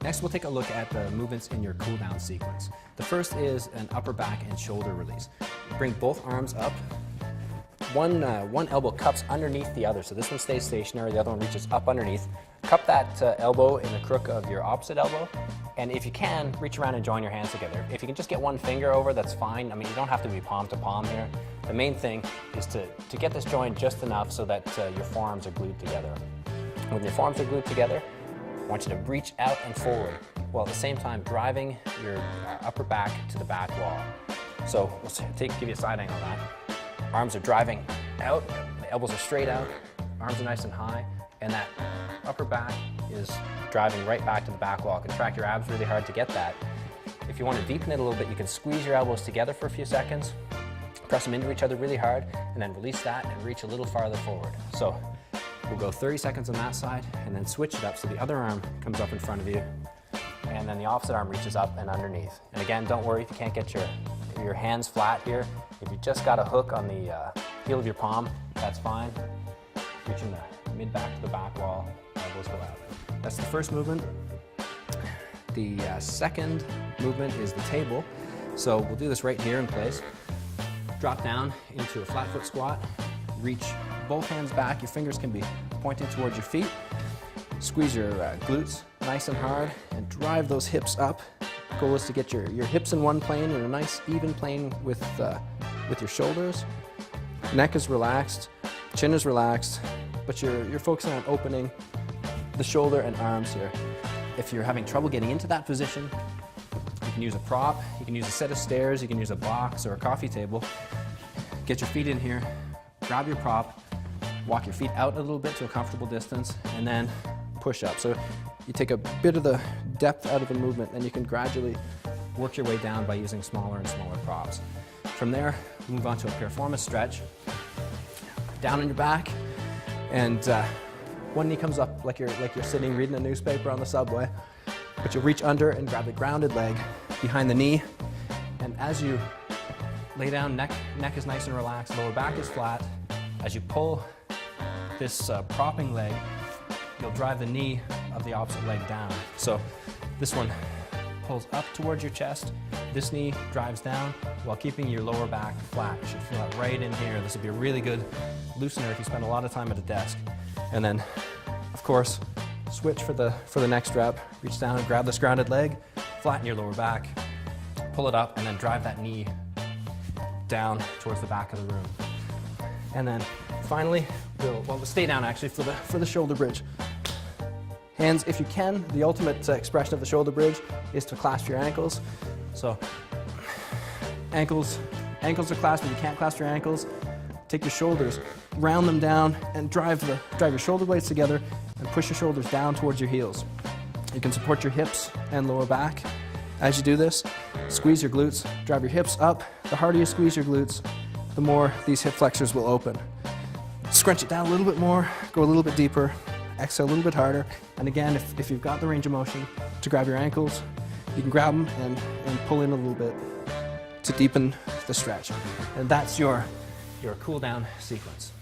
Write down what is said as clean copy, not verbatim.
Next, we'll take a look at the movements in your cool down sequence. The first is an upper back and shoulder release. Bring both arms up. One elbow cups underneath the other, so this one stays stationary, the other one reaches up underneath. Cup that elbow in the crook of your opposite elbow, and if you can, reach around and join your hands together. If you can just get one finger over, that's fine. I mean, you don't have to be palm to palm here. The main thing is to get this joined just enough so that your forearms are glued together. When your forearms are glued together, I want you to reach out and forward, while at the same time driving your upper back to the back wall. So let's give you a side angle on that. Arms are driving out, the elbows are straight out, arms are nice and high, and that upper back is driving right back to the back wall. Contract your abs really hard to get that. If you want to deepen it a little bit, you can squeeze your elbows together for a few seconds, press them into each other really hard, and then release that and reach a little farther forward. So we'll go 30 seconds on that side, and then switch it up so the other arm comes up in front of you, and then the opposite arm reaches up and underneath. And again, don't worry if you can't get your hands flat here. If you just got a hook on the heel of your palm, that's fine. Reaching the mid-back to the back wall, elbows go out. That's the first movement. The second movement is the table. So we'll do this right here in place. Drop down into a flat foot squat. Reach both hands back. Your fingers can be pointing towards your feet. Squeeze your glutes nice and hard and drive those hips up. Goal is to get your hips in one plane, in a nice even plane with your shoulders. Neck is relaxed, chin is relaxed, but you're focusing on opening the shoulder and arms here. If you're having trouble getting into that position, you can use a prop, you can use a set of stairs, you can use a box or a coffee table. Get your feet in here, grab your prop, walk your feet out a little bit to a comfortable distance, and then push up. So you take a bit of the depth out of the movement, and you can gradually work your way down by using smaller and smaller props. From there, move on to a piriformis stretch. Down on your back, and one knee comes up like you're sitting reading a newspaper on the subway, but you'll reach under and grab the grounded leg behind the knee, and as you lay down, neck is nice and relaxed, lower back is flat. As you pull this propping leg, you'll drive the knee of the opposite leg down. So this one pulls up towards your chest, this knee drives down while keeping your lower back flat. You should feel it right in here. This would be a really good loosener if you spend a lot of time at a desk. And then, of course, switch for the next rep. Reach down and grab this grounded leg, flatten your lower back, pull it up, and then drive that knee down towards the back of the room. And then finally, we'll stay down actually for the shoulder bridge. Hands, if you can, the ultimate expression of the shoulder bridge is to clasp your ankles. So ankles are clasped. If you can't clasp your ankles, take your shoulders, round them down, and drive your shoulder blades together and push your shoulders down towards your heels. You can support your hips and lower back. As you do this, squeeze your glutes, drive your hips up. The harder you squeeze your glutes, the more these hip flexors will open. Scrunch it down a little bit more, go a little bit deeper, exhale a little bit harder. And again, if you've got the range of motion to grab your ankles, you can grab them and pull in a little bit to deepen the stretch. And that's your cool down sequence.